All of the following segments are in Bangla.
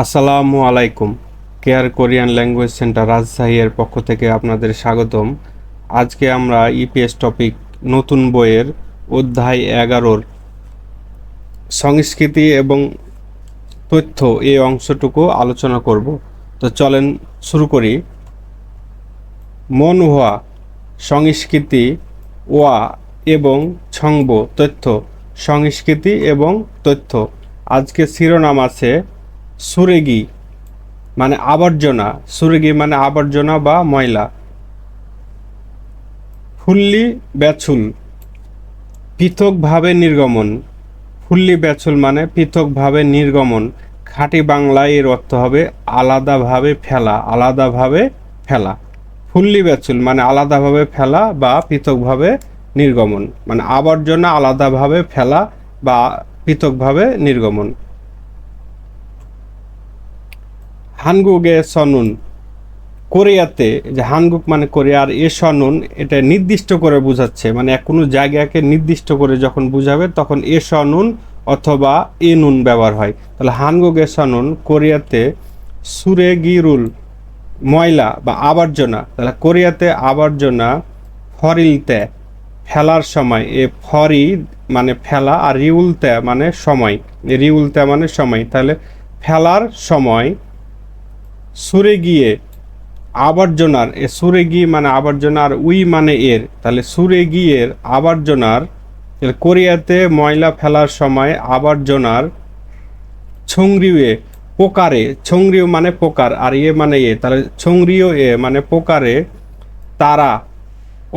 আসসালামু আলাইকুম। Care Korean language centre Rajshahi এর পক্ষ থেকে আপনাদের স্বাগতম। আজকে আমরা ইপিএস টপিক নতুন বইয়ের অধ্যায় 11-র সংস্কৃতি এবং তথ্য এই অংশটুকু আলোচনা করব। তো চলেন শুরু করি। মনহোয়া সংস্কৃতি, ওয়া এবং ছংব তথ্য, সংস্কৃতি এবং তথ্য। আজকে শিরোনাম আছে সুরেগি মানে আবর্জনা, সুরেগি মানে আবর্জনা বা ময়লা। ফুল্লি ব্যাছুল পৃথকভাবে নির্গমন, ফুল্লি ব্যাছুল মানে পৃথকভাবে নির্গমন। খাঁটি বাংলায় এর অর্থ হবে আলাদাভাবে ফেলা, আলাদাভাবে ফেলা। ফুল্লি ব্যাছুল মানে আলাদাভাবে ফেলা বা পৃথকভাবে নির্গমন, মানে আবর্জনা আলাদাভাবে ফেলা বা পৃথকভাবে নির্গমন। হানগুগে সনুন, কোরিয়াতে যে হানগুক মানে কোরিয়া আর এ সনুন এটা নির্দিষ্ট করে বোঝাচ্ছে, মানে কোনো জায়গাকে নির্দিষ্ট করে যখন বুঝাবে তখন এ সনুন অথবা এ নুন ব্যবহার হয়। তাহলে হানগুক এ সনুন কোরিয়াতে সুরেগিরুল ময়লা বা আবর্জনা। তাহলে কোরিয়াতে আবর্জনা ফরিলতে ফেলার সময়, এ ফরি মানে ফেলা আর রিউলতে মানে সময়, রিউলতে মানে সময়। তাহলে ফেলার সময় সুরে গিয়ে আবর্জনার, এ সুরে গিয়ে মানে আবর্জনার, উই মানে এর, তাহলে সুরে গিয়ের আবর্জনার কোরিয়াতে ময়লা ফেলার সময় আবর্জনার ছংরিয়ে পোকারে, ছংরিও মানে পোকার আর এ মানে এ, তাহলে ছংরিও এ মানে পোকারে তারা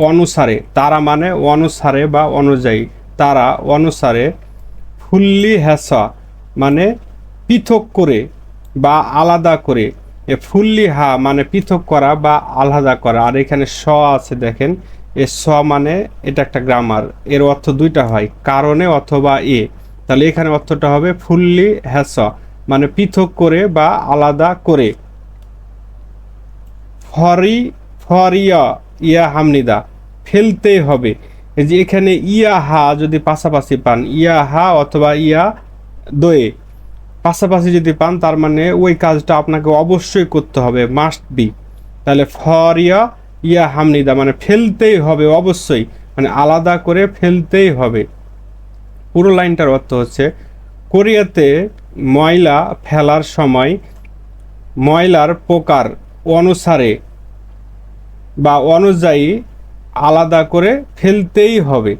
অনুসারে, তারা মানে অনুসারে বা অনুযায়ী, তারা অনুসারে ফুল্লি হ্যাসা মানে পৃথক করে বা আলাদা করে। এ ফুল্লি হা মানে পৃথক করা বা আলাদা করা, আর এখানে স আছে দেখেন, এ স মানে এটা একটা গ্রামার, এর অর্থ দুইটা হয়, কারণে অথবা এ। তাহলে এখানে অর্থটা হবে ফুল্লি হ্যাস মানে পৃথক করে বা আলাদা করে। ফরি ফরিয়া ইয়া হামনিদা ফেলতে হবে। এই যে এখানে ইয়া হা যদি পাশাপাশি পান, ইয়া হা অথবা ইয়া দোয়ে পাশাপাশি যদি পান, তার মানে ওই কাজটা আপনাকে অবশ্যই করতে হবে, মাস্ট বি। তাহলে ফরিয়া ইয়া হামনিদা মানে ফেলতেই হবে অবশ্যই, মানে আলাদা করে ফেলতেই হবে। পুরো লাইনটার অর্থ হচ্ছে কোরিয়াতে ময়লা ফেলার সময় ময়লার প্রকার অনুসারে বা অনুযায়ী আলাদা করে ফেলতেই হবে।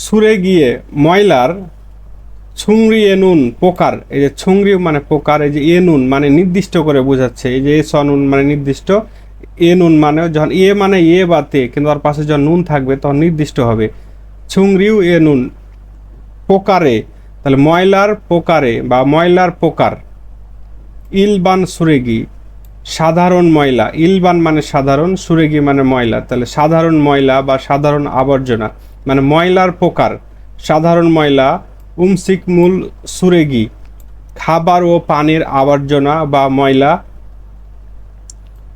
সুরে গিয়ে ময়লার ছুংরি এনুন প্রকার, এই যে ছুংরি মানে প্রকার, এই যে এনুন মানে নির্দিষ্ট করে বোঝাচ্ছে, এই যে এ সনুন মানে নির্দিষ্ট, এ নুন মানে যখন এ মানে এ বাতে কিন্তু আর পাশে যখন নুন থাকবে তখন নির্দিষ্ট হবে। ছুংরিউ এ নুন প্রকারে, তাহলে ময়লার প্রকারে বা ময়লার প্রকার। ইলবান সুরেগি সাধারণ ময়লা, ইলবান মানে সাধারণ, সুরেগি মানে ময়লা, তাহলে সাধারণ ময়লা বা সাধারণ আবর্জনা মানে ময়লার প্রকার। সাধারণ ময়লা উমসিক মূল সুরেগি খাবার ও পানির আবর্জনা বা ময়লা।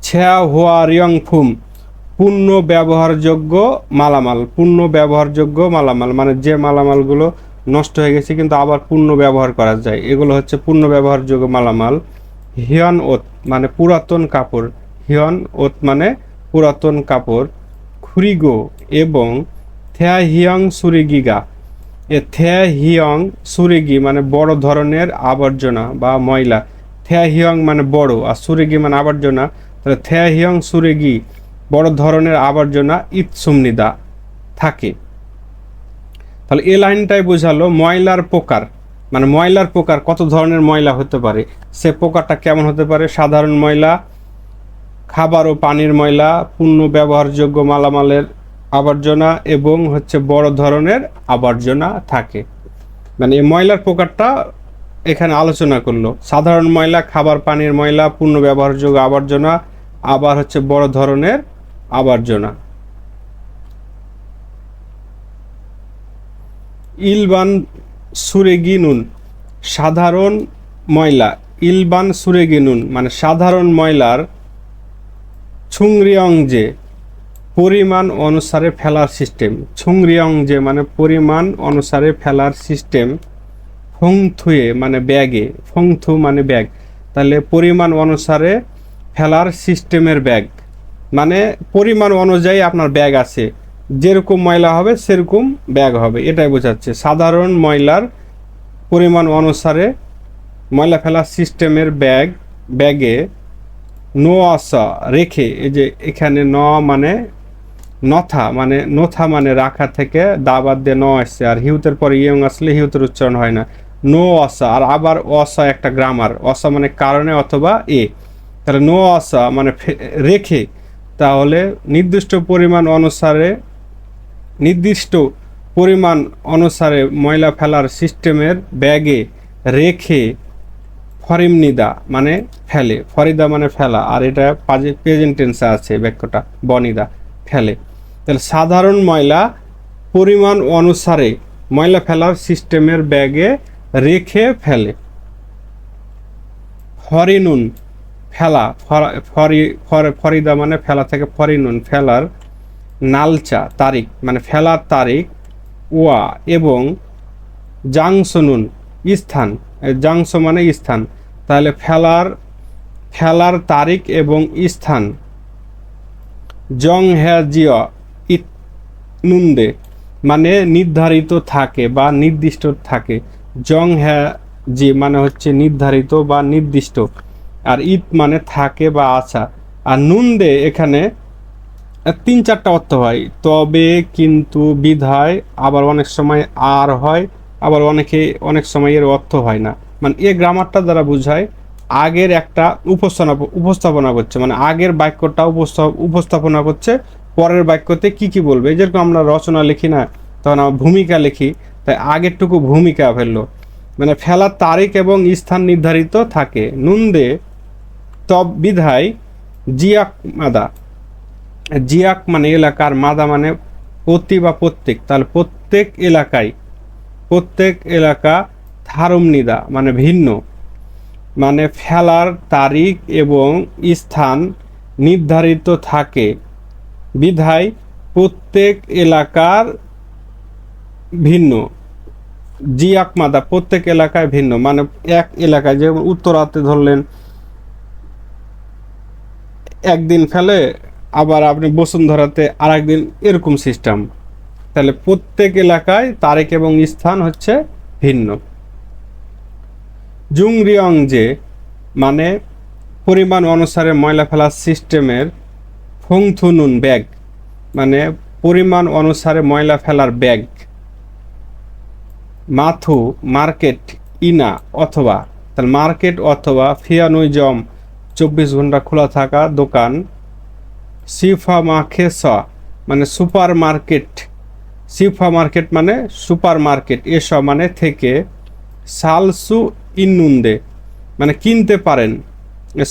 ছেয়া হোয়া রিয়ং ফুম পূর্ণ ব্যবহারযোগ্য মালামাল, পূর্ণ ব্যবহারযোগ্য মালামাল মানে যে মালামালগুলো নষ্ট হয়ে গেছে কিন্তু আবার পূর্ণ ব্যবহার করা যায়, এগুলো হচ্ছে পূর্ণ ব্যবহারযোগ্য মালামাল। হিয়ন ওত মানে পুরাতন কাপড়, হিয়ন ওত মানে পুরাতন কাপড়। খুরিগো এবং থ্যা হিয়ং সুরিগিগা, এ থ্যা হিয়ং সুরিগি মানে বড় ধরনের আবর্জনা বা ময়লা। থ্যা হিয়ং মানে বড় আর সুরিগি মানে আবর্জনা, তাহলে থ্যা হিয়ং সুরিগি বড় ধরনের আবর্জনা ইৎসুমনিদা থাকে। তাহলে এই লাইনটাই বোঝালো ময়লার প্রকার, মানে ময়লার প্রকার কত ধরনের ময়লা হতে পারে, সে প্রকারটা কেমন হতে পারে। সাধারণ ময়লা, খাবার ও পানির ময়লা, পূর্ণ ব্যবহারযোগ্য মালামালের আবর্জনা এবং হচ্ছে বড় ধরনের আবর্জনা থাকে। মানে এই ময়লার প্রকারটা এখানে আলোচনা করলো, সাধারণ ময়লা, খাবার পানির ময়লা, পূর্ণ ব্যবহারযোগ্য আবর্জনা, আবার হচ্ছে বড় ধরনের আবর্জনা। ইলবান সুরেগিনুন সাধারণ ময়লা, ইলবান সুরেগিনুন মানে সাধারণ ময়লার ছুংরিয়ংজে পরিমাণ অনুসারে ফেলার সিস্টেম। ছুংরিয়ং যে মানে পরিমাণ অনুসারে ফেলার সিস্টেম। ফংথুয়ে মানে ব্যাগে, ফংথু মানে ব্যাগ, তাহলে পরিমাণ অনুসারে ফেলার সিস্টেমের ব্যাগ মানে পরিমাণ অনুযায়ী আপনার ব্যাগ আছে, যেরকম ময়লা হবে সেরকম ব্যাগ হবে, এটাই বোঝাচ্ছে। সাধারণ ময়লার পরিমাণ অনুসারে ময়লা ফেলার সিস্টেমের ব্যাগে নো আসা রেখে, এই যে এখানে ন মানে নথা মানে রাখা থেকে দাবাদ দিয়ে ন আসছে, আর হিউতের পরে ইয়ং আসলে হিউতের উচ্চারণ হয় না, নো আসা। আর আবার অসা একটা গ্রামার, অসা মানে কারণে অথবা এ, তাহলে নো আসা মানে রেখে, তাহলে নির্দিষ্ট পরিমাণ অনুসারে ময়লা ফেলার সিস্টেমের ব্যাগে রেখে ফরিমনিদা মানে ফেলে, ফরিদা মানে ফেলা, আর এটা প্রেজেন্ট টেন্সে আছে বাক্যটা, বনিদা ফেলে। তাহলে সাধারণ ময়লা পরিমাণ অনুসারে ময়লা ফেলার সিস্টেমের ব্যাগে রেখে ফেলে। ফরিনুন ফেলা, ফরিদা মানে ফেলা থেকে ফরিনুন ফেলার, নালচা তারিখ মানে ফেলার তারিখ, ওয়া এবং জাংসনুন স্থান, জাংস মানে স্থান, তাহলে ফেলার তারিখ এবং স্থান। জং হ্যা জিয়া ইত নুন্দে মানে নির্ধারিত থাকে বা নির্দিষ্ট থাকে। জং হ্যা জি মানে হচ্ছে নির্ধারিত বা নির্দিষ্ট, আর ইত মানে থাকে বা আছা। আর নুন্দে এখানে 3-4টা অর্থ হয়, তবে, কিন্তু, বিধায়, আবার অনেক সময় আর হয়, আবার অনেক সময় এর অর্থ হয় না। মানে এই গ্রামারটা দ্বারা বোঝায় আগের একটা উপস্থাপনা করছে, মানে আগের বাক্যটা উপস্থাপনা করছে পরের বাক্যতে কি কি বলবে। যেরকম আমরা রচনা লিখি না, তখন আমরা ভূমিকা লিখি, তাই আগেরটুকু ভূমিকা ফেললো, মানে ফেলার তারিখ এবং স্থান নির্ধারিত থাকে। নুন্দে তব বিধায় জিয়াক মাদা, জিয়াক মানে এলাকার, মাদা মানে প্রতি বা প্রত্যেক, তাহলে প্রত্যেক এলাকা, থারুমনিদা মানে ভিন্ন, মানে ফেলার তারিখ এবং স্থান নির্ধারিত থাকে বিধায় প্রত্যেক এলাকার ভিন্ন। জিয়াক মাদা প্রত্যেক এলাকায় ভিন্ন, মানে এক এলাকায় যেমন উত্তরাতে ধরলেন একদিন ফেলে, আবার আপনি বসুন্ধরাতে আর একদিন, এরকম সিস্টেম। তাহলে প্রত্যেক এলাকায় তারিখ এবং স্থান হচ্ছে ভিন্ন। জুংরিয়ং যে মানে পরিমাণ অনুসারে ময়লা ফেলার সিস্টেমের, ফংথুনুন ব্যাগ মানে পরিমাণ অনুসারে ময়লা ফেলার ব্যাগ। মাথু মার্কেট, ইনা অথবা, তাহলে মার্কেট অথবা ফিয়ানুইজম 24 ঘন্টা খোলা থাকা দোকান। সিফা মাখেস মানে সুপার মার্কেট মানে সুপার মার্কেট, এসব মানে থেকে। সালসু ইন্নুন্দে মানে কিনতে পারেন,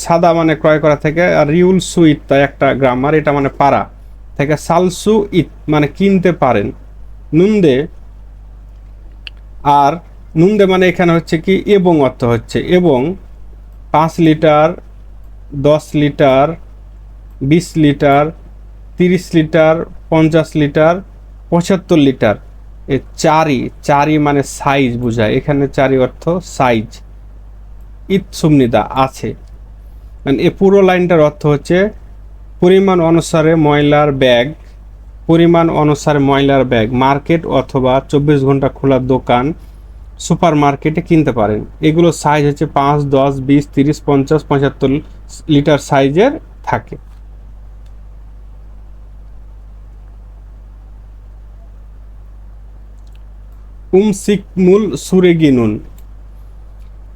সাদা মানে ক্রয় করা থেকে, আর রিউল সুইট তাই একটা গ্রামার, এটা মানে পারা থেকে। সালসু ইট মানে কিনতে পারেন। নুন্দে, আর নুন্দে মানে এখানে হচ্ছে কি এবং অর্থ হচ্ছে, এবং 5 litre, 10 litre, 20 litre, 30 litre, 50 litre, 75 litre. এ চারি মানে সাইজ বোঝায়, এখানে চারি অর্থ সাইজ। ইৎসুমনিদা আছে, মানে এ পুরো লাইনটার অর্থ হচ্ছে পরিমাণ অনুসারে ময়লার ব্যাগ মার্কেট অথবা 24 ঘন্টা খোলা দোকান, সুপার মার্কেটে কিনতে পারেন। এগুলো সাইজ হচ্ছে 5, 10, 20, 30, 50, 75 লিটার সাইজের থাকে। উমসিকমুল সুরেগিনুন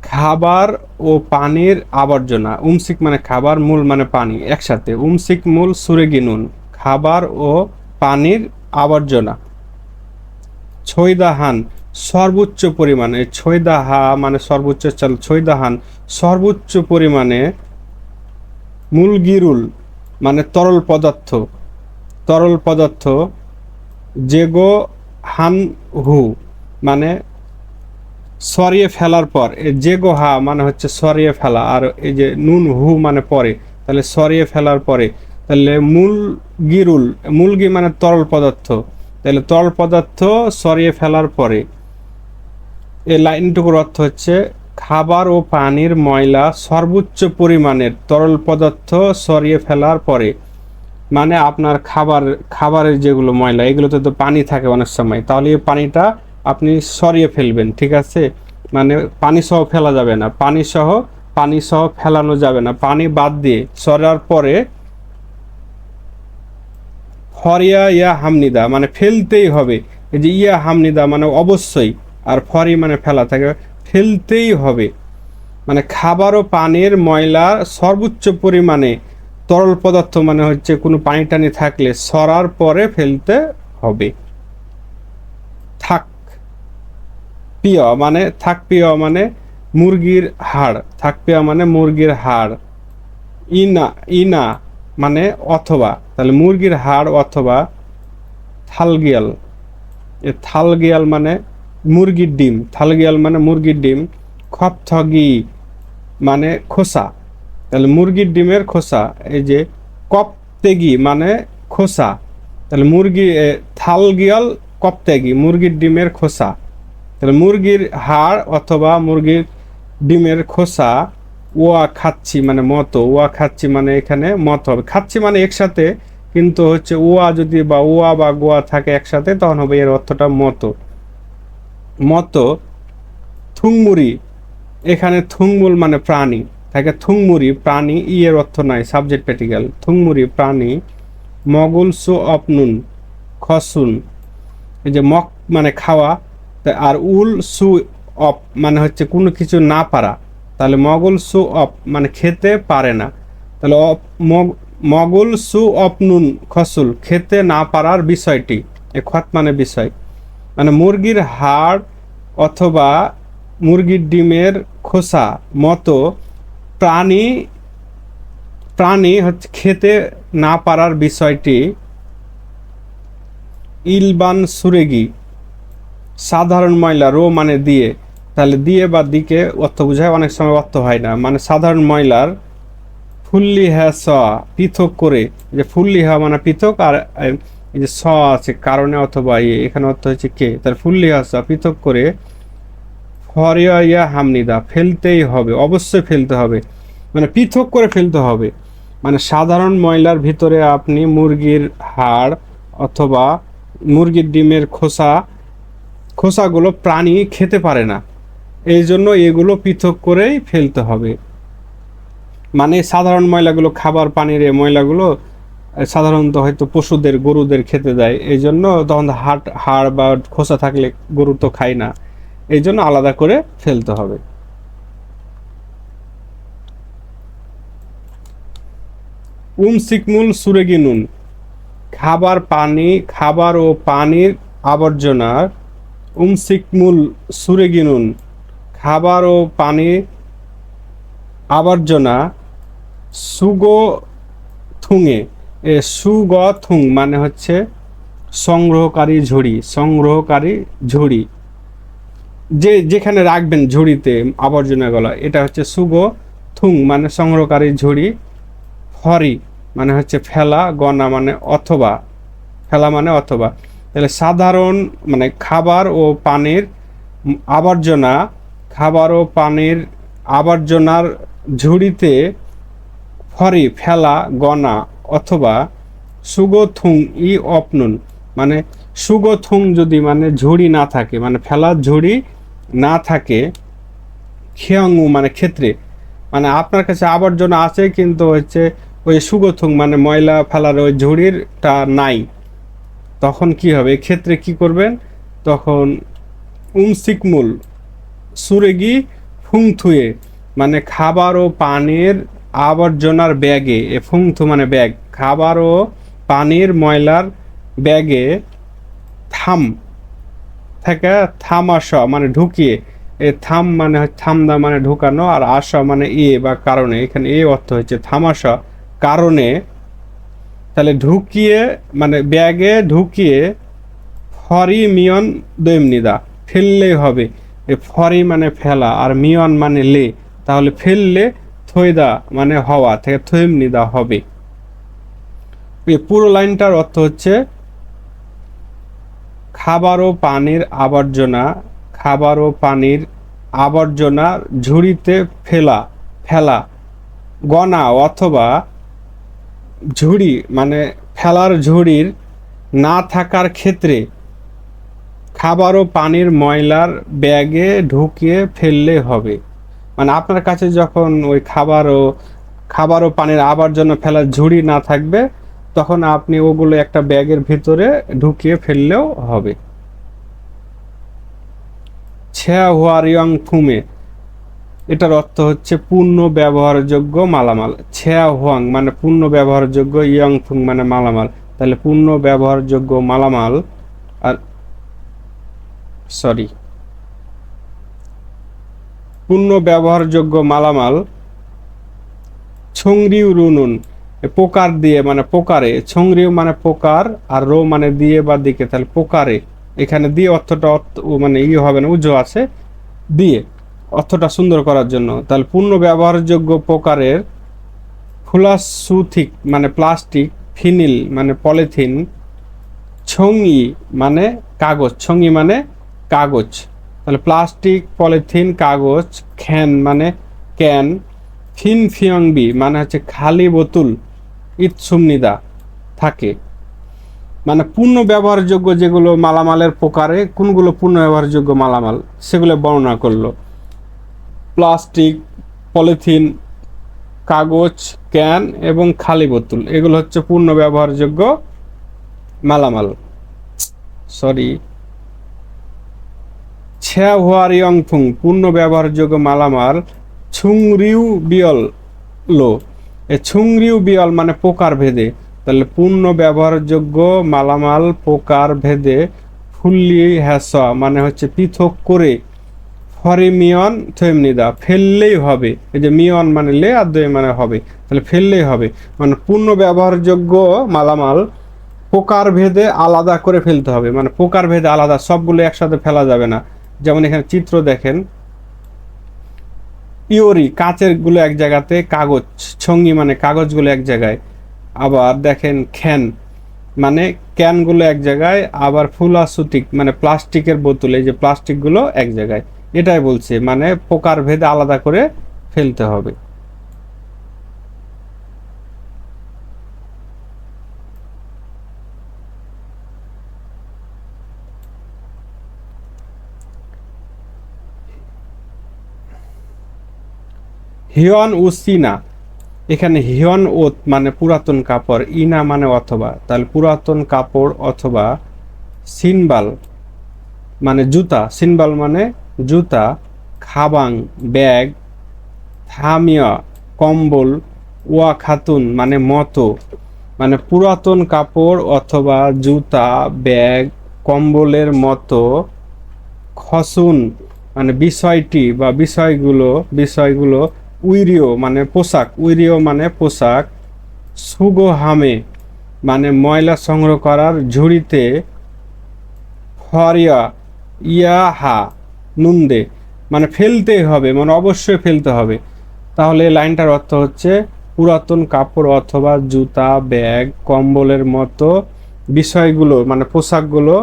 খাবার ও পানির আবর্জনা। উমসিক মানে খাবার, মূল মানে পানি, একসাথে। উমসিকমুল সুরেগিনুন খাবার ও পানির আবর্জনা। ছয়দাহান সর্বোচ্চ পরিমাণে, ছয়দাহা মানে সর্বোচ্চ, ছয়দাহান সর্বোচ্চ পরিমাণে। মুলগিরুল মানে তরল পদার্থ। জেগো হান হু মানে সরিয়ে ফেলার পর, জেগো হা মানে হচ্ছে সরিয়ে ফেলা, আর এই যে নুন হু মানে পরে, তাহলে সরিয়ে ফেলার পরে। তাহলে মুলগিরুল, মুলগি মানে তরল পদার্থ, তাহলে তরল পদার্থ সরিয়ে ফেলার পরে, এই লাইনটুকুর অর্থ হচ্ছে খাবার ও পানির ময়লা সর্বোচ্চ পরিমাণের তরল পদার্থ সরিয়ে ফেলার পরে, মানে আপনার খাবারের যেগুলো ময়লা এগুলোতে তো পানি থাকে অনেক সময়, তাহলে এই পানিটা আপনি সরিয়ে ফেলবেন, ঠিক আছে। মানে পানি সহ ফেলা যাবে না, পানি সহ ফেলানো যাবে না, পানি বাদ দিয়ে সরার পরে ফরিয়া ইয়া হামনিদা মানে ফেলতেই হবে। এই যে ইয়া হামনিদা মানে অবশ্যই, আর ফরি মানে ফেলা থাকে, ফেলতেই হবে। মানে খাবার ও পানির ময়লা সর্বোচ্চ পরিমাণে তরল পদার্থ মানে হচ্ছে কোনো পানি টানি থাকলে সরার পরে ফেলতে হবে। থাক পিয় মানে মুরগির হাড়, থাক পিয় মানে মুরগির হাড়। ইনা ইনা মানে অথবা, তাহলে মুরগির হাড় অথবা থালগিয়াল, থালগিয়াল মানে মুরগির ডিম, থালগিয়াল মানে মুরগির ডিম। খপথগি মানে খোসা, তাহলে মুরগির ডিমের খোসা। এই যে কপতেগি মানে খোসা, তাহলে থালগিয়াল কপতেগি মুরগির ডিমের খোসা। তাহলে মুরগির হাড় অথবা মুরগির ডিমের খোসা। ওয়া খাচ্ছি মানে মতো, ওয়া খাচ্ছি মানে এখানে মত হবে, খাচ্ছি মানে একসাথে, কিন্তু হচ্ছে ওয়া যদি বা ওয়া বা গোয়া থাকে একসাথে তখন হবে এর অর্থটা মতো। মতো থুংমুরি, এখানে থুংমুল মানে প্রাণী থাকে, থুংমুরি প্রাণী, এর অর্থ নাই, সাবজেক্ট প্র্যাকটিক্যাল। থুংমুরি প্রাণী। মগুল সু অপনুন খসুন, এই যে মক মানে খাওয়া, আর উল সু অপ মানে হচ্ছে কোনো কিছু না পারা, তাহলে মগুল সু অপ মানে খেতে পারে না, তাহলে মগুল সু অপনুন খসুল খেতে না পারার বিষয়টি, এ খত মানে বিষয়। মানে মুরগির হাড় অথবা মুরগির ডিমের খোসা মতো প্রাণী হচ্ছে খেতে না পারার বিষয়টি। ইলবান সুরেগি সাধারণ ময়লা, রো মানে দিয়ে, তাহলে দিয়ে বা দিকে অর্থ বোঝায়, অনেক সময় অর্থ হয় না। মানে সাধারণ ময়লার ফুল্লিহা স পৃথক করে, যে ফুল্লিহা মানে পৃথক, আর এই যে স আছে কারণে অথবা এখানে অর্থ হচ্ছে কে, তার ফুল্লিহা স পৃথক করে ফরিয়া হামনিদা ফেলতেই হবে, অবশ্যই ফেলতে হবে, মানে পৃথক করে ফেলতে হবে। মানে সাধারণ ময়লার ভিতরে আপনি মুরগির হাড় অথবা মুরগির ডিমের খোসাগুলো প্রাণী খেতে পারে না, এই জন্য এগুলো পৃথক করেই ফেলতে হবে। মানে সাধারণ ময়লাগুলো, খাবার পানির এই ময়লাগুলো সাধারণত হয়তো পশুদের, গরুদের খেতে দেয়, এই জন্য তখন হাড় বা খোসা থাকলে গরু তো খায় না, এই জন্য আলাদা করে ফেলতে হবে। সিকমুল সুরেগিনুন খাবার ও পানির আবর্জনার। সিকমুল সুরেগিনুন খাবার ও পানির আবর্জনা। সুগো থুঙে, সুগথুং মানে হচ্ছে সংগ্রহকারী ঝুড়ি, যেখানে রাখবেন ঝুড়িতে আবর্জনাগুলো, এটা হচ্ছে সুগো থুং মানে সংগ্রহকারী ঝুড়ি। ফরি মানে হচ্ছে ফেলা, গণা মানে অথবা, ফেলা মানে অথবা, তাহলে সাধারণ মানে খাবার ও পানির আবর্জনার ঝুড়িতে ফরি ফেলা, গণা অথবা সুগোথুং ই অপনুন, মানে সুগোথুং যদি মানে ঝুড়ি না থাকে, মানে ফেলার ঝুড়ি না থাকে, খিয়ংউ মানে ক্ষেত্রে, মানে আপনার কাছে আবর্জনা আছে কিন্তু হচ্ছে ওই সুগোথুং মানে ময়লা ফেলার ওই ঝুড়িরটা নাই, তখন কি হবে, ক্ষেত্রে কি করবেন, তখন সিকমুল সুরেগি ফুংথুয়ে মানে খাবার ও পানির আবর্জনার ব্যাগে, ফুংথু মানে ব্যাগ, খাবার ও পানির ময়লার ব্যাগে থাম থেকে থামাস মানে ঢুকিয়ে, থাম মানে থামদা মানে ঢুকানো, আর আশা মানে বা কারণে, এখানে অর্থ হচ্ছে থামাস কারণে, তাহলে ঢুকিয়ে মানে ব্যাগে ঢুকিয়ে ফরি মিয়ন দৈমনিদা ফেললেই হবে। ফরি মানে ফেলা, আর মিয়ন মানে লে, তাহলে ফেললে থইদা মানে হওয়া থেকে থৈমনিদা হবে। এই পুরো লাইনটার অর্থ হচ্ছে খাবার ও পানির আবর্জনা, খাবার ও পানির আবর্জনা ঝুড়িতে ফেলা ফেলা গণা অথবা ঝুড়ি মানে ফেলার ঝুড়ির না থাকার ক্ষেত্রে খাবার ও পানির ময়লার ব্যাগে ঢুকিয়ে ফেললে হবে। মানে আপনার কাছে যখন ওই খাবার ও পানির আবর্জনা ফেলার ঝুড়ি না থাকবে, তখন আপনি ওগুলো একটা ব্যাগের ভিতরে ঢুকিয়ে ফেললেও হবে। ছেয়া হুয়ারিয়ং ফুমে, এটার অর্থ হচ্ছে পূর্ণ ব্যবহারযোগ্য মালামাল। ছেয়া হুয়াং মানে পূর্ণ ব্যবহারযোগ্য, ইয়ং ফুং মানে মালামাল, তাহলে পূর্ণ ব্যবহারযোগ্য মালামাল। আর সরি, পূর্ণ ব্যবহারযোগ্য মালামাল ছংরিউ রুনুন, পোকার দিয়ে মানে পোকারে, ছংরিউ মানে পোকার আর রো মানে দিয়ে বা দিকে, তাহলে পোকারে, এখানে দিয়ে অর্থটা মানে হবে না, উজো আছে দিয়ে অর্থটা সুন্দর করার জন্য। তাহলে পূর্ণ ব্যবহারযোগ্য প্রকারের ফুলাসুথিক মানে প্লাস্টিক, ফিনিল মানে পলিথিন, ছঙি মানে কাগজ, ছঙি মানে কাগজ, তাহলে প্লাস্টিক, পলিথিন, কাগজ, খ্যান মানে ক্যান, ফিন ফিয়ংবি মানে হচ্ছে খালি বোতল, ইৎসুমনিদা থাকে। মানে পূর্ণ ব্যবহারযোগ্য যেগুলো মালামালের প্রকারে কোনগুলো পূর্ণ ব্যবহারযোগ্য মালামাল সেগুলো বর্ণনা করলো। প্লাস্টিক, পলিথিন, কাগজ, ক্যান এবং খালি বোতল, এগুলো হচ্ছে পূর্ণ ব্যবহারযোগ্য মালামাল। সরি, ছেয়া হুয়ারিয়ং ফুং পূর্ণ ব্যবহারযোগ্য মালামাল ছুংরিউ বিয়ল লো, এ ছুংরিউ বিয়ল মানে প্রকার ভেদে, তাহলে পূর্ণ ব্যবহারযোগ্য মালামাল প্রকার ভেদে ফুল্লি হ্যাসা মানে হচ্ছে পৃথক করে, ফরে মিয়ন থৈমনিদা ফেললেই হবে, এই যে মিয়ন মানে লে আর দই মানে হবে, তাহলে ফেললেই হবে, মানে পূর্ণ ব্যবহারযোগ্য মালামাল প্রকার ভেদে আলাদা করে ফেলতে হবে, মানে প্রকার ভেদে আলাদা, সবগুলো একসাথে ফেলা যাবে না। যেমন এখানে চিত্র দেখেন, ইওরি কাচের গুলো এক জায়গাতে, কাগজ ছঙ্গি মানে কাগজগুলো এক জায়গায়, আবার দেখেন খ্যান মানে ক্যানগুলো এক জায়গায়, আবার ফুলাসুটিক মানে প্লাস্টিকের বোতল, এই যে প্লাস্টিকগুলো এক জায়গায়, এটাই বলছে মানে প্রকার ভেদে আলাদা করে ফেলতে হবে। হিয়ন ও সিনা, এখানে হিয়ন ওত মানে পুরাতন কাপড়, ইনা মানে অথবা, তাহলে পুরাতন কাপড় অথবা সিনবাল মানে জুতা, সিনবাল মানে জুতা, খাবাং ব্যাগ, থামিয়া কম্বল, ওয়া খাতুন মানে মতো, মানে পুরাতন কাপড় অথবা জুতা, ব্যাগ, কম্বলের মতো, খসুন মানে বিষয়টি বা বিষয়গুলো, উইরিও মানে পোশাক, উইরিও মানে পোশাক, সুগোহামে মানে ময়লা সংগ্রহ করার ঝুড়িতে, ফরিয়া ইয়াহা নুন্দে মানে ফেলতে হবে, মানে অবশ্যই ফেলতে হবে। তাহলে লাইনটার অর্থ হচ্ছে পুরাতন কাপড় অথবা জুতা, ব্যাগ, কম্বলের মতো বিষয়গুলো মানে পোশাকগুলো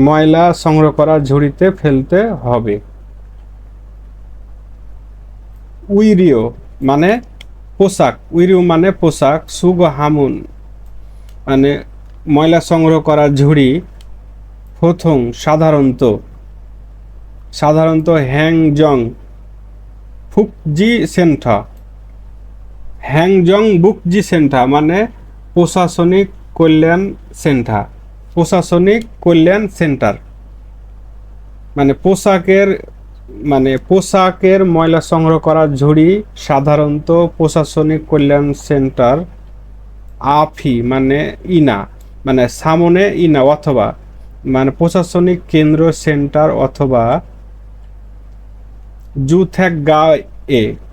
ময়লা সংগ্রহ করার ঝুড়িতে ফেলতে হবে। উইরিও মানে পোশাক, উইরিও মানে পোশাক, সুগ হামুন মানে ময়লা সংগ্রহ করার ঝুড়ি, প্রথম সাধারণত হ্যাংজং ফুকজি সেন্টার, হ্যাংজং বুকজি সেন্টার মানে প্রশাসনিক কল্যাণ সেন্টার, প্রশাসনিক কল্যাণ সেন্টার মানে পোশাকের ময়লা সংগ্রহ করার ঝুড়ি সাধারণত প্রশাসনিক কল্যাণ সেন্টার, আফি মানে ইনা মানে সামনে ইনা অথবা মানে প্রশাসনিক কেন্দ্র সেন্টার অথবা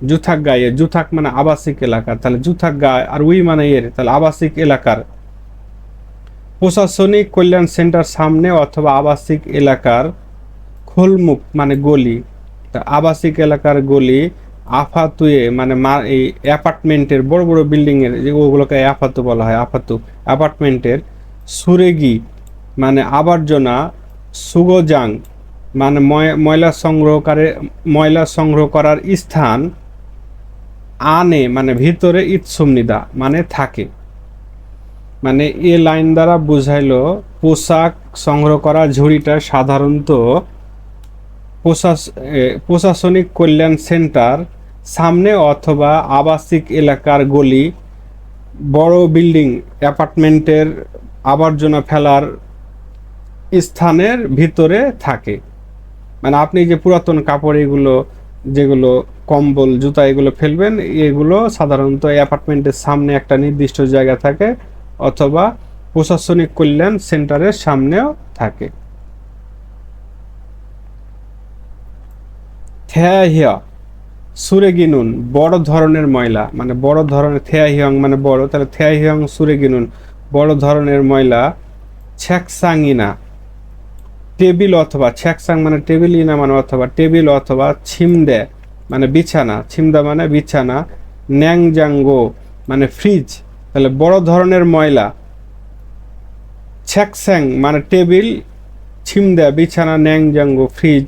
জুথাক মানে আবাসিক এলাকা, তাহলে জুথাক আর উই মানে এর, তাহলে আবাসিক এলাকার প্রশাসনিক কল্যাণ সেন্টার সামনে অথবা আবাসিক এলাকার খোলমুখ মানে গলি, আবাসিক এলাকার গলি আফাতুয়ে মানে এই অ্যাপার্টমেন্টের বড় বড় বিল্ডিংয়ের যে ওগুলোকে আফাতু বলা হয়, আফাতু অ্যাপার্টমেন্টের সুরেগি মানে আবর্জনা, সুগোজাং মানে ময়লা সংগ্রহ করার স্থান, আনে মানে ভিতরে ইৎসুমনিদা মানে থাকে। মানে এ লাইন দ্বারা বুঝাইলো পোশাক সংগ্রহ করা ঝুড়িটা সাধারণত প্রশাসনিক কল্যাণ সেন্টার সামনে অথবা আবাসিক এলাকার গলি, বড় বিল্ডিং, অ্যাপার্টমেন্টের আবর্জনা ফেলার স্থানের ভিতরে থাকে। মানে আপনি যে পুরাতন কাপড় এগুলো যেগুলো কম্বল জুতা এগুলো ফেলবেন, এগুলো সাধারণত অ্যাপার্টমেন্টের সামনে একটা নির্দিষ্ট জায়গা থাকে অথবা প্রশাসনিক কল্যাণ সেন্টারের সামনেও থাকে। থেয়াহিয়া সুরেগিনুন বড় ধরনের ময়লা, মানে বড় ধরনের, থেয়াহিয়ং মানে বড়, তাহলে থেয়াহিয়ং সুরেগিনুন বড় ধরনের ময়লা। ছ্যাকসাংইনা টেবিল অথবা, ছ্যাকসাং মানে টেবিল, ইনা মানে অথবা, টেবিল অথবা ছিমদে মানে বিছানা, ছিমদা মানে বিছানা, ন্যাংজাঙ্গো মানে ফ্রিজ, তাহলে বড় ধরনের ময়লা। ছ্যাকস্যাং মানে টেবিল, ছিমদা বিছানা, ন্যাংজাঙ্গো ফ্রিজ,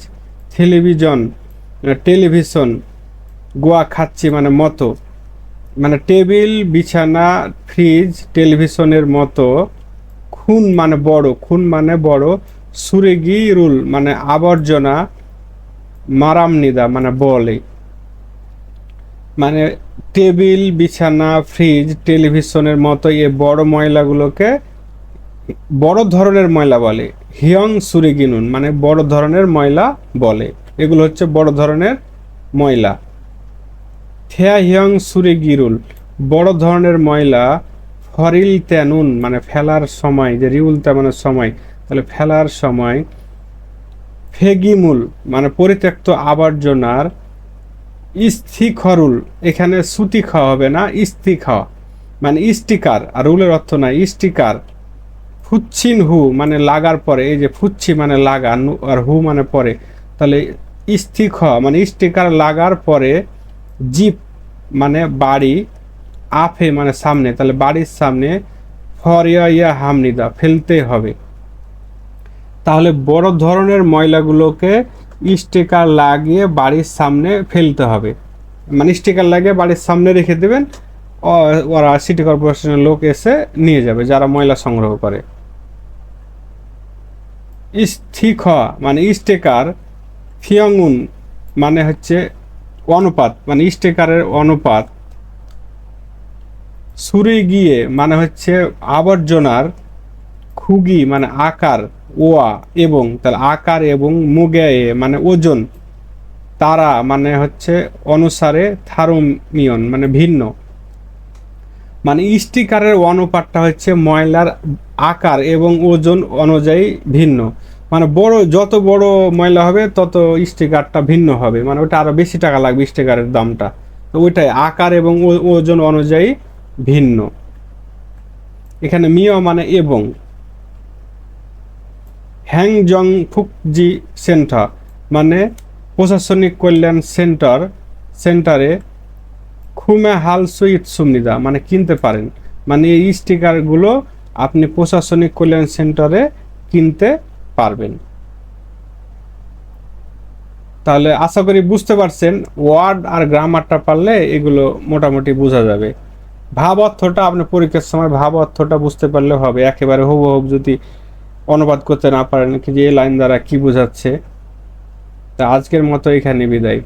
টেলিভিশন, গোয়া খাচ্ছি মানে মতো, মানে টেবিল, বিছানা, ফ্রিজ, টেলিভিশনের মতো। খুন মানে বড়, খুন মানে বড়। সুরেগি রুল মানে আবর্জনা, মারামনিদা মানে বলে। মানে টেবিল, বিছানা, ফ্রিজ, টেলিভিশনের মতো এই বড় ময়লাগুলোকে বড় ধরনের ময়লা বলে। হিয়ং সুরেগিনুন মানে বড় ধরনের ময়লা বলে, এগুলো হচ্ছে বড় ধরনের ময়লা। থেয়া হিয়ং সুরেগিরুল বড় ধরনের ময়লা। ফরিল তেনুন মানে ফেলার সময়, যে রিউলতা মানে সময়, তাহলে ফেলার সময়। ফেগিমুল মানে পরিত্যক্ত আবর্জনার। ইস্থিখরুল এখানে সুতি খাওয়া হবে না, ইস্তি খাওয়া মানে স্টিকার, আর রুলের অর্থ না স্টিকার। ফুচ্ছিন হু মানে লাগার পরে, এই যে ফুচ্ছি মানে লাগা আর হু মানে পরে, তাহলে স্থিখ মানে স্টিকার লাগার পরে। জিপ মানে বাড়ি, আফে মানে সামনে, তাহলে বাড়ির সামনে। ফরিয়া হামনিদা ফেলতে হবে। তাহলে বড় ধরনের ময়লাগুলোকে স্টিকার লাগিয়ে বাড়ির সামনে ফেলতে হবে, মানে স্টিকার লাগিয়ে বাড়ির সামনে রেখে দেবেন, ওরা সিটি কর্পোরেশনের লোক এসে নিয়ে যাবে যারা ময়লা সংগ্রহ করে। স্থিখ মানে স্টিকার। ফিয়ংউন মানে হচ্ছে অনুপাত, মানে স্টিকারের অনুপাত। সুরে গিয়ে মানে হচ্ছে আবর্জনার। খুগি মানে আকার, ওয়া এবং, তাহলে আকার এবং, মুগেয়ে মানে ওজন, তারা মানে হচ্ছে অনুসারে, থারোমিয়ন মানে ভিন্ন। মানে স্টিকারের অনুপাতটা হচ্ছে ময়লার আকার এবং ওজন অনুযায়ী ভিন্ন, মানে বড় যত বড় ময়লা হবে তত স্টিকারটা ভিন্ন হবে, মানে ওটা আরো বেশি টাকা লাগবে স্টিকারের দামটা, তো ওইটাই আকার এবং ওজন অনুযায়ী ভিন্ন। এখানে মিয় মানে এবং। হ্যাংজং ফুকজি সেন্টার মানে প্রশাসনিক কল্যাণ সেন্টারে খুমে হাল সুইট সুমনিদা মানে কিনতে পারেন, মানে এই স্টিকারগুলো আপনি প্রশাসনিক কল্যাণ সেন্টারে কিনতে পারবেন। তাহলে আশা করি বুঝতে পারছেন, ওয়ার্ড আর গ্রামারটা পারলে এগুলো মোটামুটি বোঝা যাবে। ভাব অর্থটা আপনি পরীক্ষার সময় ভাব অর্থটা বুঝতে পারলে হবে, একেবারে হুবহু যদি অনুবাদ করতে না পারেন যে এই লাইন দ্বারা কি বোঝাচ্ছে। তা আজকের মতো এখানে বিদায়।